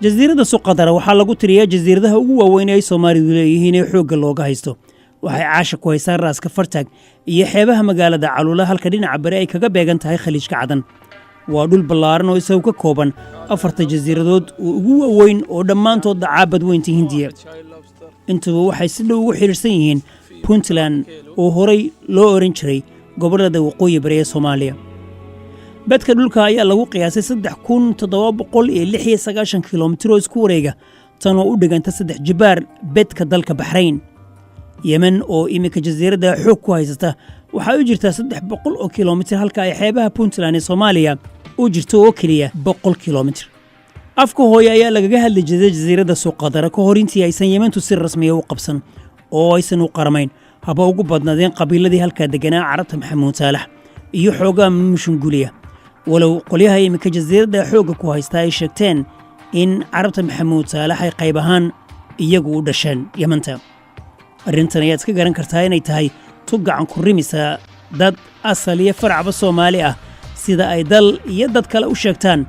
jasiiradda Suqadara waxaa lagu tiriyaa jasiiradaha ugu waaweyn ee Soomaalidu leeyihiin ee xoogga looga haysto. waxay caasha ku haysaa raaska Fartaag iyo xeebaha magaalada Caluula halka dhinaca bari ay kaga beegan tahay Khaliijka Cadan. waa dhul ballaaran oo isagu ka kooban 4 jasiiradood oo ugu waaweyn oo dhammaantood dacaabad weynta Hindiya. intuba waxay si dhow ugu xiriirsan yihiin Puntland oo horay loo oran jiray gobollada waqooyi bari ee Soomaaliya. badka dhulka ayaa lagu qiyaasay 3796 kiiloomitir oo isku wareega tan oo u dhiganta 3 jibaar bedka dalka Bahrain. Yemen oo imika jasiiradda xoog ku haysata waxay u jirtaa 300 oo kiiloomitir halka ay xeebaha Puntland ee Soomaaliya u jirto oo kaliya 100 kiiloomitir. afka hooyo ayaa lagaga hadli jiray jasiiradda Suqadara ka hor intii aysan Yementu si rasmi ah u qabsan oo aysan u qaramayn haba ugu badnaadeen qabiiladii halka deganaa Carabta Maxamuud Saalax iyo xoogaa Mushunguliya. walow qolyaha imika jasiiradda xoogga ku haysta ay sheegteen in Carabta Maxamuud Saalax ay qayb ahaan iyagu u dhasheen Yementa. arrintan ayaad iska garan kartaa inay tahay tug gacan ku rimisa dad asal iyo faracba Soomaali ah sida ay dal iyo dad kale u sheegtaan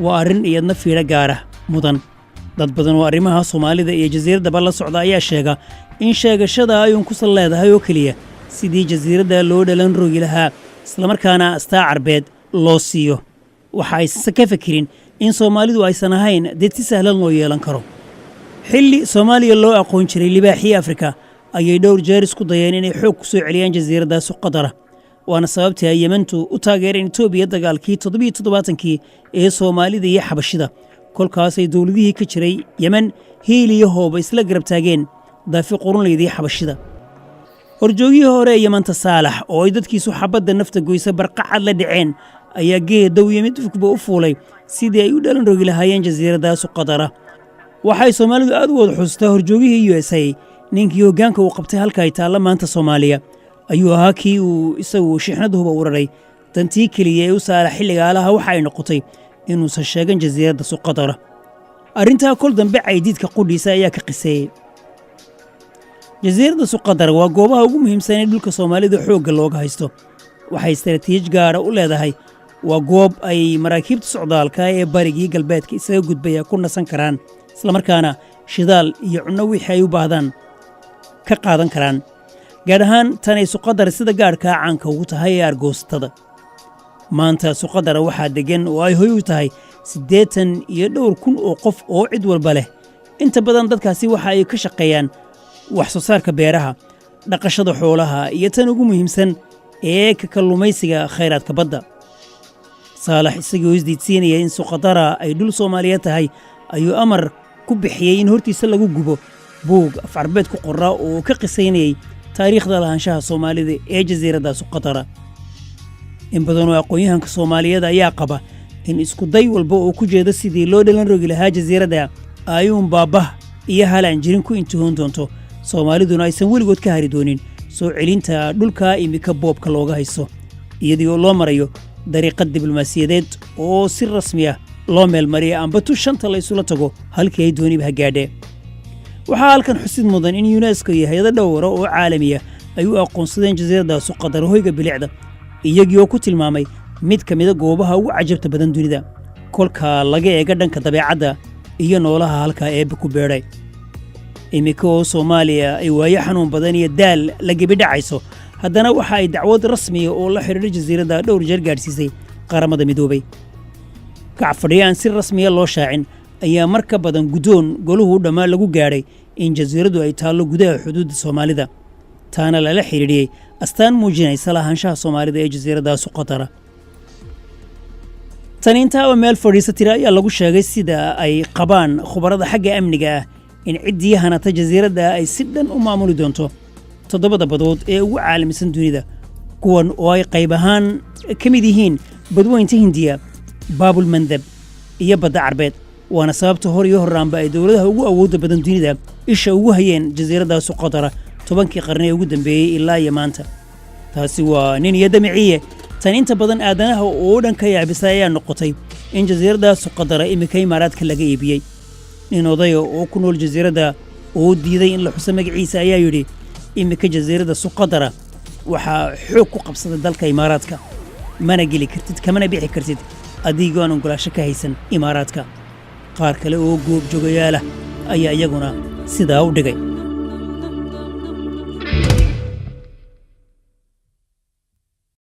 waa arrin iyadna fiiro gaar ah mudan. dad badan oo arrimaha Soomaalida iyo jasiiradda la socda ayaa sheega in sheegashada ay ku sal leedahay oo kaliya sidii jasiiradda loo dhalan rogi lahaa isla markaana astaa Carbeed loo siiyo. waxa ay ka fikirin in Soomaalidu aysan ahayn dad si sahlan loo yeelan karo. xilli Soomaaliya loo aqoon jiray libaaxii Afrika ayay dhowr jeer isku dayeen inay xoog ku soo celiyaan jasiiradda Suqadara. waana sababtii ay Yementu u taageereen Itoobiya dagaalkii 77kii ee Soomaalida iyo Xabashida. kolkaas ay dawladihii ka jiray Yemen hiil iyo hooba isla garab taageen daafi qurunleydii Xabashida. horjoogihii hore ee Yementa Saalax oo ay dadkiisu xabadda nafta goysa barqacad la dhaceen ayaa geedow Yemen fukba u fuulay sidii ay u dhalan rogi lahaayeen jasiiradda Suqadara. waxay Soomaalidu aad u wada xusuustaa horjoogihii USA ninkii hoggaanka uu qabtay halka ay taalla maanta Soomaaliya ayuu ahaa kii uu isagu shixnaduhuba uraray tantii keliya ee u saara xilligaalaha waxa ay noqotay inuusan sheegan jasiiradda Suqadara. arrintaa kol dambe caydiidka qudhiisa ayaa ka qiseeyey. jasiiradda Suqadara waa goobaha ugu muhiimsan ee dhulka Soomaalida xoogga looga haysto. waxay istaraatiij gaara u leedahay waa goob ay maraakiibta socdaalka ee barigii galbeedka isaga gudbaya ku nasan karaan isla markaana shidaal iyo cunno wixii ay u baahdaan ka qaadan karaan. gaar ahaan tan ay Suqadara sida gaarka caanka ugu tahay ee argoostada. maanta Suqadara waxaa degan oo ay hoy u tahay 80,000 oo qof oo cid walba leh. inta badan dadkaasi waxa ay ka shaqeeyaan wax soo saarka beeraha, dhaqashada xoolaha iyo tan ugu muhiimsan ee ka kalluumaysiga khayraadka badda. Saalax isagoo isdiidsiinaya in Suqadara ay dhul Soomaaliyeed tahay ayuu amar ku bixiyay in hortiisa lagu gubo buug af Carbeed ku qoraa oo ka qisaynayay taariikhda lahaanshaha Soomaalida ee jasiiradda Suqadara. in badan oo aqoonyahanka Soomaaliyeed ayaa qaba in isku day walba oo ku jeeda sidii loo dhalan rogi lahaa jasiiradda ayuun baabah iyo halaan jirin ku intihoon doonto Soomaaliduna aysan weligood ka hari doonin soo celinta dhulka imika boobka looga haysto iyadoo loo marayo dariiqad diblomaasiyadeed oo si rasmi ah loo meel mariyo amba shanta la isula tago halkii ay dooniba ha gaadhe. waxaa halkan xusid mudan in UNESCO iyo hay'ado dhowr oo caalami ah ay u aqoonsadeen jasiiradda Suqadara hoyga bilicda iyagoo ku tilmaamay mid ka mid ah goobaha ugu cajabta badan dunida kolka laga eego dhanka dabeecadda iyo noolaha halka eebbe ku beeray. imika oo Soomaaliya ay waayo xanuun badan iyo daal la gabadhacayso haddana waxa ay dacwad rasmi ah oo la xiriirta jasiiradda dhowr jeer gaarsiisay qaramada midoobay. kacfadhiyaan si rasmi ah loo shaacin ayaa marka badan gudoon goluhu dhammaan lagu gaaray in jasiiraddu ay taallo gudaha xuduudda Soomaalida taana lala xiriiriyay astaan muujinaysa lahaanshaha Soomaalida ee jasiiradda Suqadara. tani intaa meel fadhiisatira ayaa lagu sheegay sida ay qabaan khubarada xagga amniga ah in ciddii hanata jasiiradda ay si dhan u maamuli doonto 7 badood ee ugu caalamisan dunida kuwan oo ay qayb ahaan ka mid yihiin badweynta Hindiya, Baabul Mandab iyo badda Carbeed. waana sababta hor iyo horaanba ay dawladaha ugu awoodda badan dunida isha ugu hayeen jasiiradda Suqadara 10kii qarni ugu dambeeyay ilaa iyo maanta. taasi waa nin iyo damiciye tan inta badan aadanaha oo dhan ka yaabisay ayaa noqotay in jasiiradda Suqadara imika Imaaraadka laga iibiyay. nin odayo oo ku nool jasiiradda oo diiday in la xuso magaciisa ayaa yidhi imika jasiiradda Suqadara waxaa xoog ku qabsaday dalka Imaaraadka mana geli kartid kamana bixi kartid adigoo aan ogolaasho ka haysan Imaaraadka. qaar kale oo goobjoogayaal ah ayaa iyaguna sidaa u dhigay.